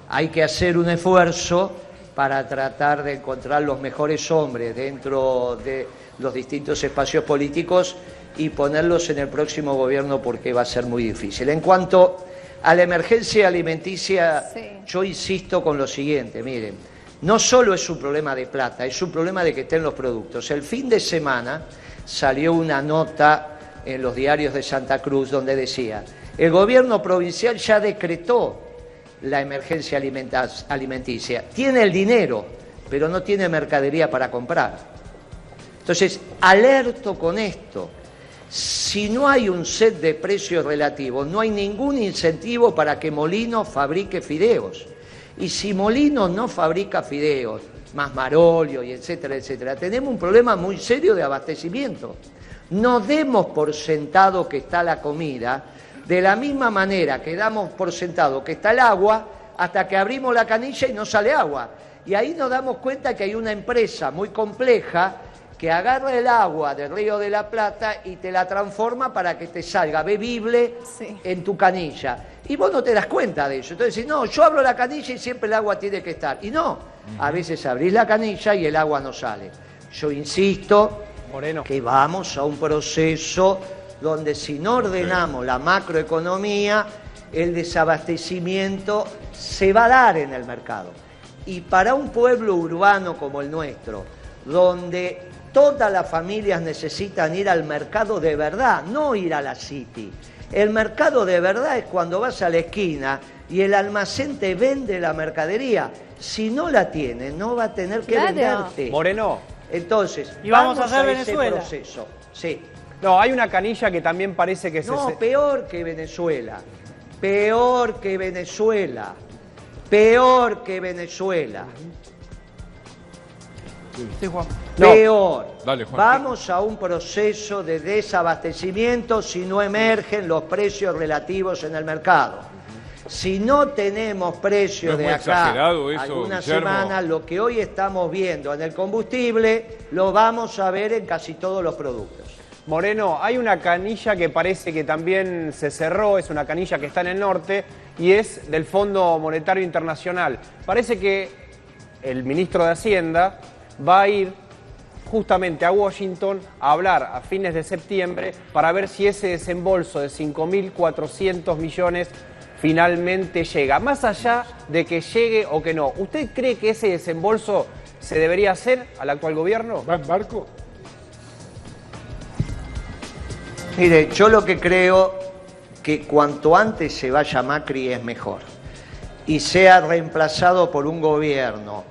hay que hacer un esfuerzo para tratar de encontrar los mejores hombres dentro de los distintos espacios políticos y ponerlos en el próximo gobierno, porque va a ser muy difícil. En cuanto a la emergencia alimenticia, yo insisto con lo siguiente, miren, no solo es un problema de plata, es un problema de que estén los productos. El fin de semana salió una nota en los diarios de Santa Cruz donde decía: el gobierno provincial ya decretó la emergencia alimenticia, tiene el dinero, pero no tiene mercadería para comprar. Entonces, alerto con esto. Si no hay un set de precios relativos, no hay ningún incentivo para que Molino fabrique fideos. Y si Molino no fabrica fideos, más Marolio y etcétera, etcétera, tenemos un problema muy serio de abastecimiento. No demos por sentado que está la comida, de la misma manera que damos por sentado que está el agua, hasta que abrimos la canilla y no sale agua. Y ahí nos damos cuenta que hay una empresa muy compleja que agarra el agua del Río de la Plata y te la transforma para que te salga bebible en tu canilla. Y vos no te das cuenta de eso. Entonces decís, no, yo abro la canilla y siempre el agua tiene que estar. Y no, a veces abrís la canilla y el agua no sale. Yo insisto, Moreno, que vamos a un proceso donde si no ordenamos la macroeconomía, el desabastecimiento se va a dar en el mercado. Y para un pueblo urbano como el nuestro, donde todas las familias necesitan ir al mercado de verdad, no ir a la City. El mercado de verdad es cuando vas a la esquina y el almacén te vende la mercadería. Si no la tiene, no va a tener que venderte. Moreno. Entonces, y vamos a hacer ese Venezuela. Proceso. Sí. No, hay una canilla que también parece que No, peor que Venezuela. Peor que Venezuela. Peor que Venezuela. Sí, Juan. Peor. Dale, Juan. Vamos a un proceso de desabastecimiento si no emergen los precios relativos en el mercado. Si no tenemos precios ¿No es de muy acá exagerado eso, algunas Guillermo? semanas, lo que hoy estamos viendo en el combustible, lo vamos a ver en casi todos los productos. Moreno, hay una canilla que parece que también se cerró, es una canilla que está en el norte y es del Fondo Monetario Internacional. Parece que el ministro de Hacienda va a ir justamente a Washington a hablar a fines de septiembre para ver si ese desembolso de 5.400 millones finalmente llega. Más allá de que llegue o que no, ¿usted cree que ese desembolso se debería hacer al actual gobierno? ¿Va en barco? Mire, yo lo que creo que cuanto antes se vaya Macri es mejor y sea reemplazado por un gobierno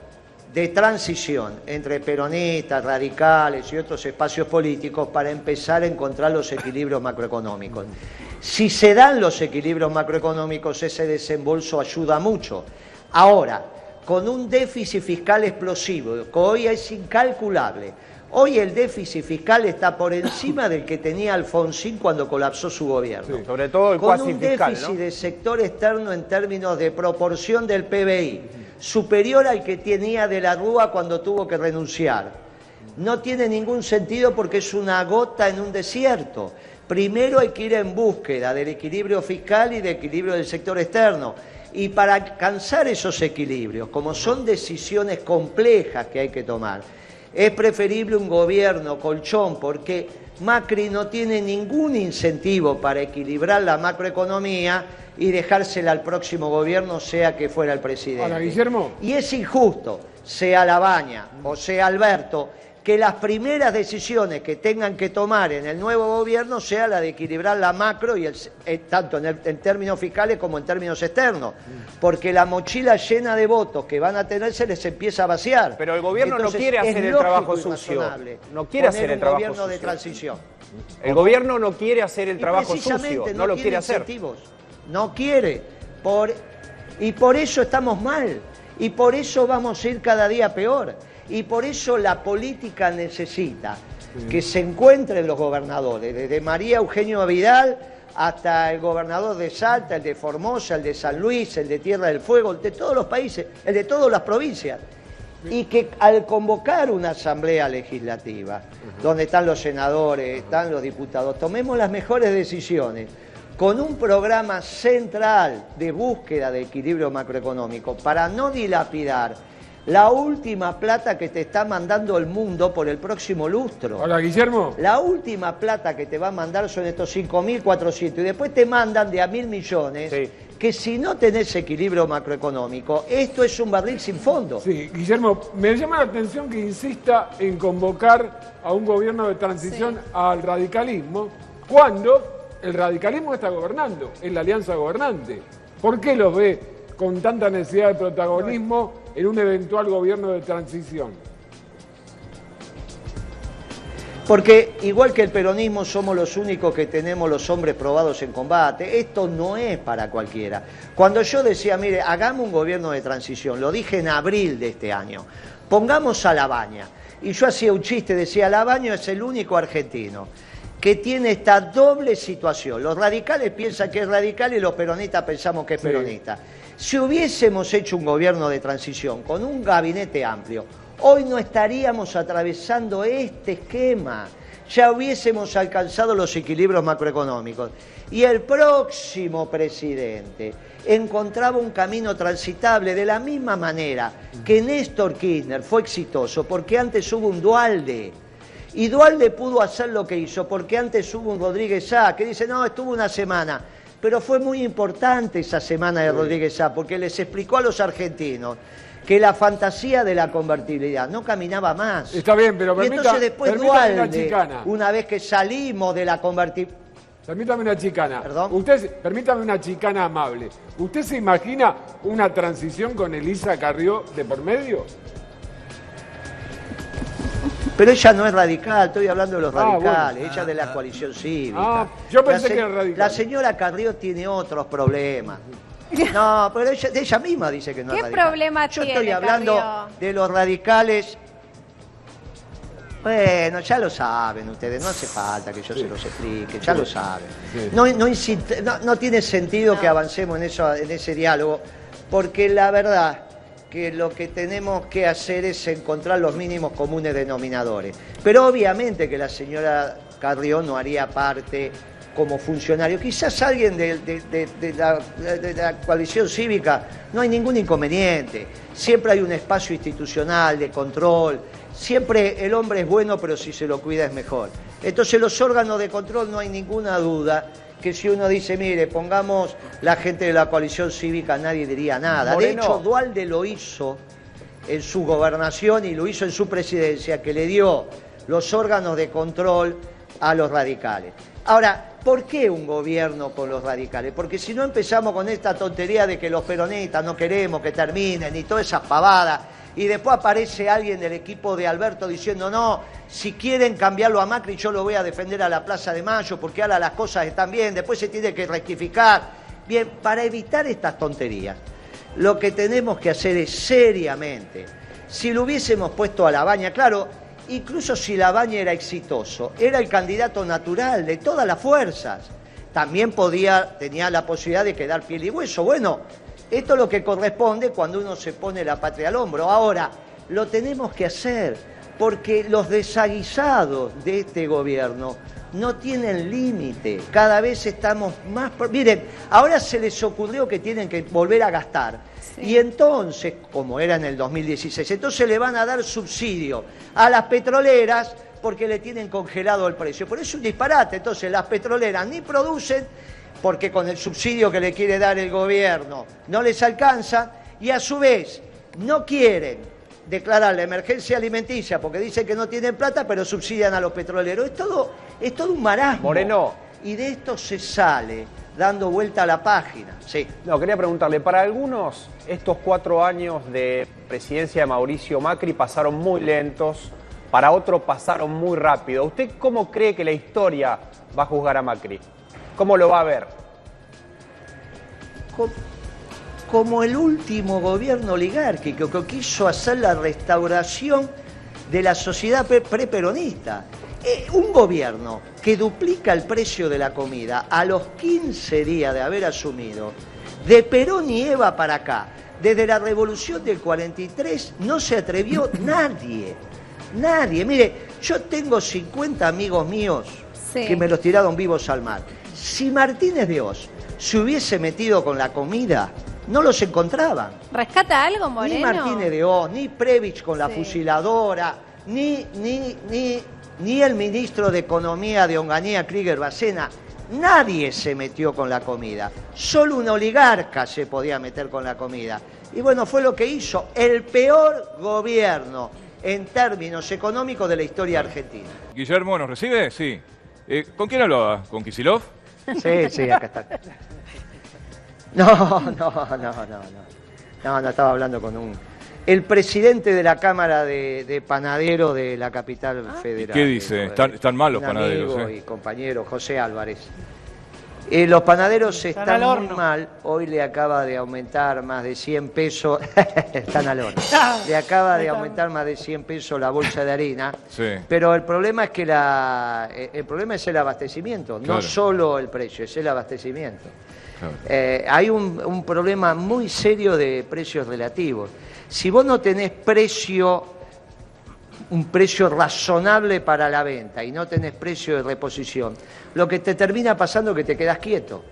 de transición entre peronistas, radicales y otros espacios políticos para empezar a encontrar los equilibrios macroeconómicos. Si se dan los equilibrios macroeconómicos, ese desembolso ayuda mucho. Ahora, con un déficit fiscal explosivo, que hoy es incalculable, hoy el déficit fiscal está por encima del que tenía Alfonsín cuando colapsó su gobierno. Sí, sobre todo el con cuasi un fiscal, déficit ¿no? de sector externo en términos de proporción del PBI, superior al que tenía de la Rúa cuando tuvo que renunciar. No tiene ningún sentido porque es una gota en un desierto. Primero hay que ir en búsqueda del equilibrio fiscal y del equilibrio del sector externo. Y para alcanzar esos equilibrios, como son decisiones complejas que hay que tomar, es preferible un gobierno colchón porque Macri no tiene ningún incentivo para equilibrar la macroeconomía y dejársela al próximo gobierno, sea que fuera el presidente. Ahora, Guillermo. Y es injusto, sea Labaña o sea Alberto, que las primeras decisiones que tengan que tomar en el nuevo gobierno sea la de equilibrar la macro, y tanto en términos fiscales como en términos externos, porque la mochila llena de votos que van a tener se les empieza a vaciar. Pero el gobierno Entonces, no quiere hacer el trabajo sucio. No quiere hacer el trabajo gobierno de sucio. transición. El gobierno no quiere hacer el trabajo Precisamente sucio, no lo quiere hacer. Incentivos. No quiere. Y por eso estamos mal. Y por eso vamos a ir cada día peor. Y por eso la política necesita que se encuentren los gobernadores, desde María Eugenio Vidal hasta el gobernador de Salta, el de Formosa, el de San Luis, el de Tierra del Fuego, el de todos los países, el de todas las provincias. Y que al convocar una asamblea legislativa, donde están los senadores, están los diputados, tomemos las mejores decisiones, con un programa central de búsqueda de equilibrio macroeconómico para no dilapidar la última plata que te está mandando el mundo por el próximo lustro. Hola, Guillermo. La última plata que te va a mandar son estos 5.400 y después te mandan de a 1.000 millones, sí, que si no tenés equilibrio macroeconómico, esto es un barril sin fondo. Sí, Guillermo, me llama la atención que insista en convocar a un gobierno de transición, sí, al radicalismo, cuando el radicalismo está gobernando, es la alianza gobernante. ¿Por qué los ve con tanta necesidad de protagonismo en un eventual gobierno de transición? Porque igual que el peronismo somos los únicos que tenemos los hombres probados en combate, esto no es para cualquiera. Cuando yo decía, mire, hagamos un gobierno de transición, lo dije en abril de este año, pongamos a Labaña, y yo hacía un chiste, decía, Labaña es el único argentino que tiene esta doble situación. Los radicales piensan que es radical y los peronistas pensamos que es peronista. Sí. Si hubiésemos hecho un gobierno de transición con un gabinete amplio, hoy no estaríamos atravesando este esquema, ya hubiésemos alcanzado los equilibrios macroeconómicos. Y el próximo presidente encontraba un camino transitable de la misma manera que Néstor Kirchner fue exitoso, porque antes hubo un Duhalde. Y Duhalde pudo hacer lo que hizo, porque antes hubo un Rodríguez Sá, que dice, no, estuvo una semana. Pero fue muy importante esa semana de Rodríguez Sá, porque les explicó a los argentinos que la fantasía de la convertibilidad no caminaba más. Está bien, pero y entonces después Duhalde, una vez que salimos de la convertibilidad... Permítame una chicana. ¿Perdón? Permítame una chicana amable. ¿Usted se imagina una transición con Elisa Carrió de por medio? Pero ella no es radical, estoy hablando de los radicales, bueno. Ella es de la coalición cívica. Yo pensé que era radical. La señora Carrió tiene otros problemas. No, pero ella misma dice que no es radical. ¿Qué problema tiene, Yo estoy hablando Carrió? De los radicales. Bueno, ya lo saben ustedes, no hace falta que yo se los explique, ya lo saben. Sí. No tiene sentido que avancemos en ese diálogo, porque la verdad que lo que tenemos que hacer es encontrar los mínimos comunes denominadores. Pero obviamente que la señora Carrió no haría parte como funcionario. Quizás alguien de la coalición cívica, no hay ningún inconveniente. Siempre hay un espacio institucional de control. Siempre el hombre es bueno, pero si se lo cuida es mejor. Entonces los órganos de control no hay ninguna duda que si uno dice, mire, pongamos la gente de la coalición cívica, nadie diría nada. Moreno. De hecho, Duhalde lo hizo en su gobernación y lo hizo en su presidencia, que le dio los órganos de control a los radicales. Ahora, ¿por qué un gobierno con los radicales? Porque si no empezamos con esta tontería de que los peronistas no queremos que terminen y todas esas pavadas, y después aparece alguien del equipo de Alberto diciendo, no, si quieren cambiarlo a Macri yo lo voy a defender a la Plaza de Mayo porque ahora las cosas están bien, después se tiene que rectificar. Bien, para evitar estas tonterías, lo que tenemos que hacer es seriamente, si lo hubiésemos puesto a Labaña, claro, incluso si Labaña era exitoso, era el candidato natural de todas las fuerzas, también tenía la posibilidad de quedar piel y hueso. Bueno, esto es lo que corresponde cuando uno se pone la patria al hombro. Ahora, lo tenemos que hacer porque los desaguisados de este gobierno no tienen límite. Cada vez estamos más... Miren, ahora se les ocurrió que tienen que volver a gastar. Sí. Y entonces, como era en el 2016, entonces le van a dar subsidio a las petroleras porque le tienen congelado el precio. Pero es un disparate. Entonces las petroleras ni producen, porque con el subsidio que le quiere dar el gobierno no les alcanza, y a su vez no quieren declarar la emergencia alimenticia porque dicen que no tienen plata, pero subsidian a los petroleros. Es todo un marasmo. Moreno. Y de esto se sale dando vuelta a la página. Sí. No, quería preguntarle, para algunos estos 4 años de presidencia de Mauricio Macri pasaron muy lentos, para otros pasaron muy rápido. ¿Usted cómo cree que la historia va a juzgar a Macri? ¿Cómo lo va a ver? Como el último gobierno oligárquico que quiso hacer la restauración de la sociedad preperonista. Un gobierno que duplica el precio de la comida a los 15 días de haber asumido, de Perón y Eva para acá, desde la revolución del 43, no se atrevió nadie. Nadie. Mire, yo tengo 50 amigos míos que me los tiraron vivos al mar. Si Martínez de Oz se hubiese metido con la comida, no los encontraban. ¿Rescata algo, Moreno? Ni Martínez de Oz, ni Previch con la Sí. fusiladora, ni el ministro de Economía de Onganía, Krieger Bacena. Nadie se metió con la comida. Solo un oligarca se podía meter con la comida. Y bueno, fue lo que hizo el peor gobierno en términos económicos de la historia argentina. Guillermo, ¿nos recibe? Sí. ¿Con quién hablaba? ¿Con Kicillof? Sí, acá está. No, estaba hablando con el presidente de la Cámara de Panaderos de la capital federal. ¿Qué dice? Están mal los panaderos. Amigo y compañero, José Álvarez. Los panaderos están muy mal. Hoy le acaba de aumentar más de 100 pesos. Están al horno. Le acaba de aumentar más de 100 pesos la bolsa de harina. Sí. Pero el problema es que el problema es el abastecimiento. Claro. No solo el precio, es el abastecimiento. Claro. Hay un problema muy serio de precios relativos. Si vos no tenés un precio razonable para la venta y no tenés precio de reposición, lo que te termina pasando es que te quedás quieto.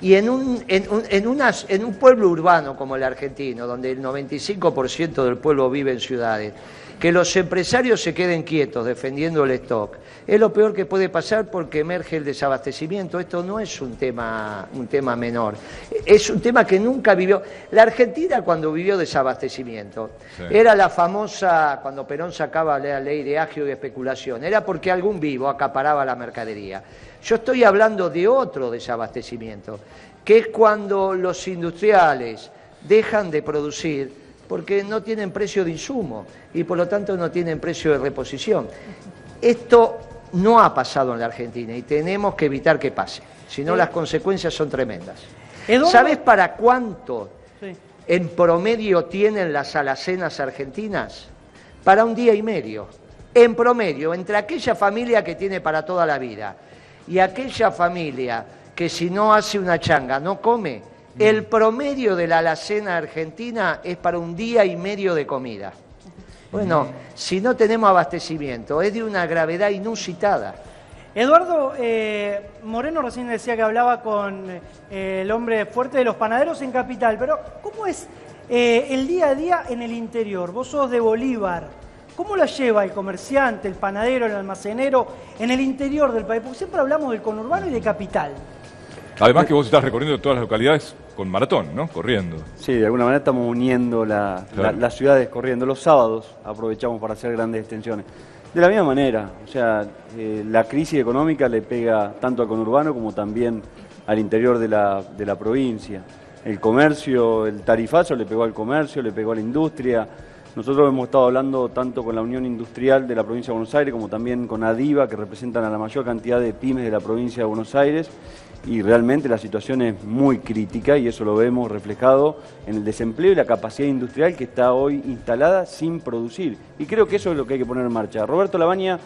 Y en un pueblo urbano como el argentino, donde el 95% del pueblo vive en ciudades, que los empresarios se queden quietos defendiendo el stock, es lo peor que puede pasar porque emerge el desabastecimiento. Esto no es un tema menor, es un tema que nunca vivió. La Argentina cuando vivió desabastecimiento, sí, era la famosa, cuando Perón sacaba la ley de agio y especulación, era porque algún vivo acaparaba la mercadería. Yo estoy hablando de otro desabastecimiento, que es cuando los industriales dejan de producir porque no tienen precio de insumo y por lo tanto no tienen precio de reposición. Esto no ha pasado en la Argentina y tenemos que evitar que pase, si no las consecuencias son tremendas. ¿Sabés para cuánto en promedio tienen las alacenas argentinas? Para un día y medio. En promedio, entre aquella familia que tiene para toda la vida y aquella familia que si no hace una changa no come, el promedio de la alacena argentina es para un día y medio de comida. Bueno, si no tenemos abastecimiento, es de una gravedad inusitada. Eduardo, Moreno recién decía que hablaba con el hombre fuerte de los panaderos en Capital, pero ¿cómo es el día a día en el interior? Vos sos de Bolívar. ¿Cómo la lleva el comerciante, el panadero, el almacenero en el interior del país? Porque siempre hablamos del conurbano y de Capital. Además que vos estás recorriendo todas las localidades con maratón, ¿no? Corriendo. Sí, de alguna manera estamos uniendo Claro. las ciudades corriendo. Los sábados aprovechamos para hacer grandes extensiones. De la misma manera, o sea, la crisis económica le pega tanto al conurbano como también al interior de la provincia. El comercio, el tarifazo le pegó al comercio, le pegó a la industria. Nosotros hemos estado hablando tanto con la Unión Industrial de la provincia de Buenos Aires como también con ADIVA, que representan a la mayor cantidad de pymes de la provincia de Buenos Aires. Y realmente la situación es muy crítica y eso lo vemos reflejado en el desempleo y la capacidad industrial que está hoy instalada sin producir. Y creo que eso es lo que hay que poner en marcha. Roberto Labaña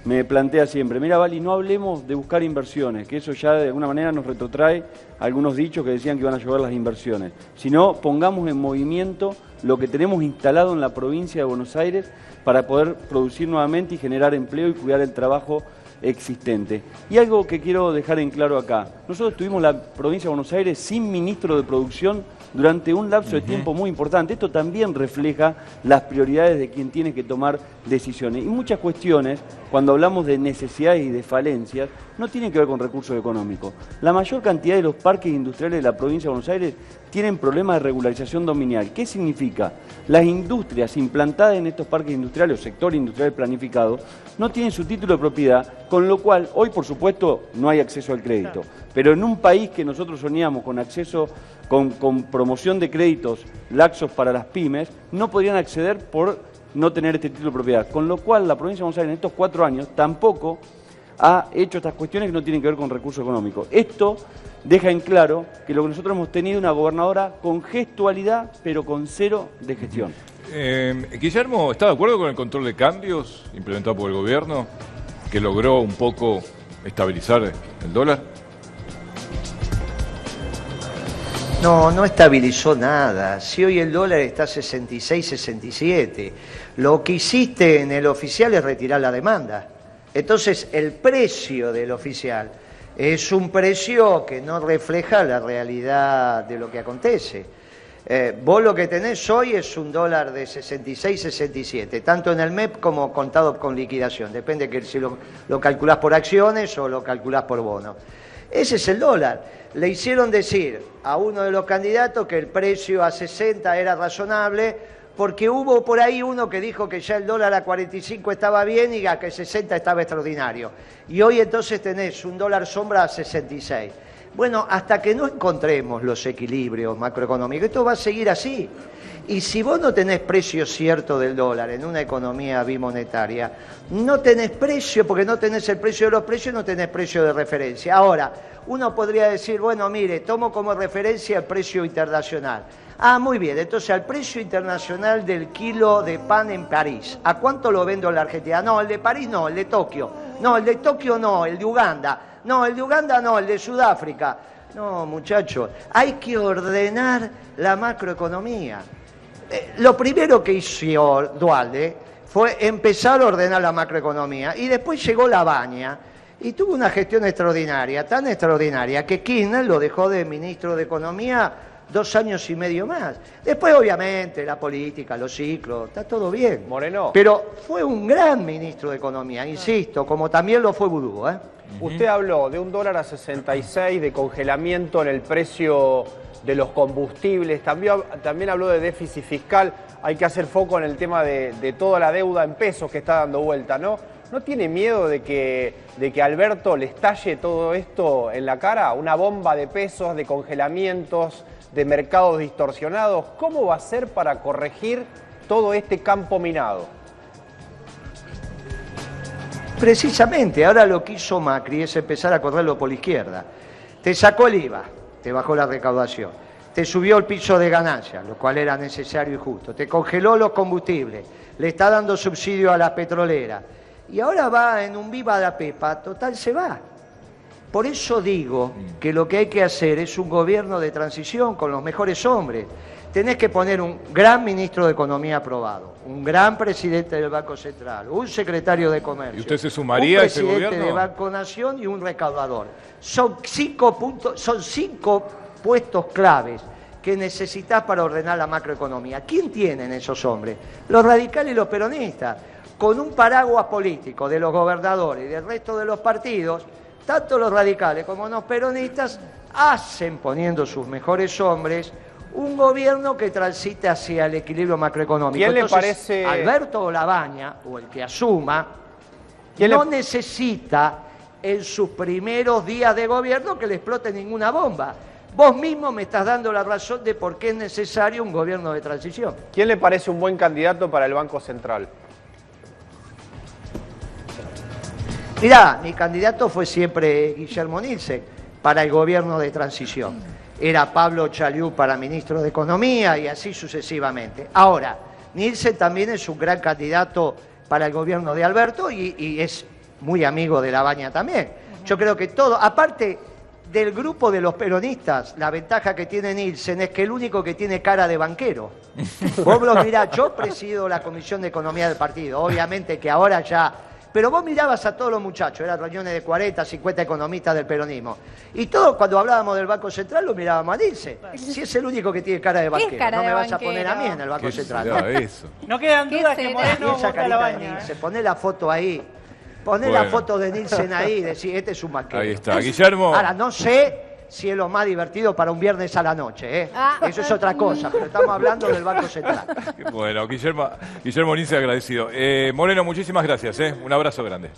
me plantea siempre, mira Vali, no hablemos de buscar inversiones, que eso ya de alguna manera nos retrotrae a algunos dichos que decían que iban a llover las inversiones, sino pongamos en movimiento lo que tenemos instalado en la provincia de Buenos Aires para poder producir nuevamente y generar empleo y cuidar el trabajo existente. Y algo que quiero dejar en claro acá, nosotros tuvimos la provincia de Buenos Aires sin ministro de producción durante un lapso de tiempo muy importante. Esto también refleja las prioridades de quien tiene que tomar decisiones. Y muchas cuestiones, cuando hablamos de necesidades y de falencias, no tienen que ver con recursos económicos. La mayor cantidad de los parques industriales de la provincia de Buenos Aires tienen problemas de regularización dominial. ¿Qué significa? Las industrias implantadas en estos parques industriales o sector industrial planificado no tienen su título de propiedad, con lo cual hoy, por supuesto, no hay acceso al crédito. Pero en un país que nosotros soñamos con acceso, con promoción de créditos laxos para las pymes, no podrían acceder por no tener este título de propiedad. Con lo cual, la provincia de Buenos Aires en estos 4 años tampoco ha hecho estas cuestiones que no tienen que ver con recursos económicos. Esto deja en claro que lo que nosotros hemos tenido una gobernadora con gestualidad, pero con cero de gestión. Guillermo, ¿está de acuerdo con el control de cambios implementado por el gobierno, que logró un poco estabilizar el dólar? No estabilizó nada. Si hoy el dólar está a 66, 67, lo que hiciste en el oficial es retirar la demanda. Entonces el precio del oficial Es un precio que no refleja la realidad de lo que acontece. Vos lo que tenés hoy es un dólar de 66, 67, tanto en el MEP como contado con liquidación. Depende que si lo calculás por acciones o lo calculás por bonos. Ese es el dólar. Le hicieron decir a uno de los candidatos que el precio a 60 era razonable, porque hubo por ahí uno que dijo que ya el dólar a 45 estaba bien y a que 60 estaba extraordinario. Y hoy entonces tenés un dólar sombra a 66. Bueno, hasta que no encontremos los equilibrios macroeconómicos, esto va a seguir así. Y si vos no tenés precio cierto del dólar en una economía bimonetaria, no tenés precio, porque no tenés el precio de los precios, no tenés precio de referencia. Ahora, uno podría decir, bueno, mire, tomo como referencia el precio internacional. Ah, muy bien, entonces al precio internacional del kilo de pan en París, ¿a cuánto lo vendo en la Argentina? No, el de París no, el de Tokio. No, el de Tokio no, el de Uganda. No, el de Uganda no, el de Sudáfrica. No, muchachos, hay que ordenar la macroeconomía. Lo primero que hizo Dualde fue empezar a ordenar la macroeconomía y después llegó Labaña y tuvo una gestión extraordinaria, tan extraordinaria que Kirchner lo dejó de ministro de Economía 2 años y medio más. Después, obviamente, la política, los ciclos, está todo bien. Moreno. Pero fue un gran ministro de Economía, insisto, como también lo fue Vudú, ¿eh? Usted habló de un dólar a 66, de congelamiento en el precio de los combustibles, también habló de déficit fiscal. Hay que hacer foco en el tema de toda la deuda en pesos que está dando vuelta, ¿no? ¿No tiene miedo de que Alberto le estalle todo esto en la cara? Una bomba de pesos, de congelamientos, de mercados distorsionados. ¿Cómo va a ser para corregir todo este campo minado? Precisamente, ahora lo que hizo Macri es empezar a correrlo por la izquierda. Te sacó el IVA, te bajó la recaudación, te subió el piso de ganancias, lo cual era necesario y justo, te congeló los combustibles, le está dando subsidio a las petroleras y ahora va en un viva la pepa, total se va. Por eso digo que lo que hay que hacer es un gobierno de transición con los mejores hombres. Tenés que poner un gran ministro de Economía aprobado, un gran presidente del Banco Central, un secretario de Comercio. ¿Y usted se sumaría a ese gobierno? Un presidente de Banco Nación y un recaudador. Son 5 puestos claves que necesitas para ordenar la macroeconomía. ¿Quién tienen esos hombres? Los radicales y los peronistas. Con un paraguas político de los gobernadores y del resto de los partidos, tanto los radicales como los peronistas hacen, poniendo sus mejores hombres, un gobierno que transite hacia el equilibrio macroeconómico. ¿Quién le Entonces, parece? Alberto Labaña, o el que asuma, no necesita en sus primeros días de gobierno que le explote ninguna bomba. Vos mismo me estás dando la razón de por qué es necesario un gobierno de transición. ¿Quién le parece un buen candidato para el Banco Central? Mirá, mi candidato fue siempre Guillermo Nielsen para el gobierno de transición. Era Pablo Chaliú para ministro de Economía y así sucesivamente. Ahora, Nielsen también es un gran candidato para el gobierno de Alberto y es muy amigo de Labaña también. Yo creo que todo, aparte del grupo de los peronistas, la ventaja que tiene Nielsen es que el único que tiene cara de banquero. Vos lo mirá, yo presido la Comisión de Economía del partido, obviamente que ahora ya... Pero vos mirabas a todos los muchachos, eran reuniones de 40, 50 economistas del peronismo. Y todos cuando hablábamos del Banco Central lo mirábamos a Nielsen. Si es el único que tiene cara de banquero, no me vas a poner a mí en el Banco Central. Eso? No quedan dudas que Moreno Esa vota a la carita de baña. Nielsen, poné la foto ahí. Poné Bueno. la foto de Nielsen ahí y decís, este es un banquero. Ahí está. Guillermo. Ahora, no sé si es lo más divertido para un viernes a la noche, ¿eh? Eso es otra cosa, pero estamos hablando del Banco Central. Bueno, Guillermo Nielsen agradecido. Moreno, muchísimas gracias, ¿eh? Un abrazo grande.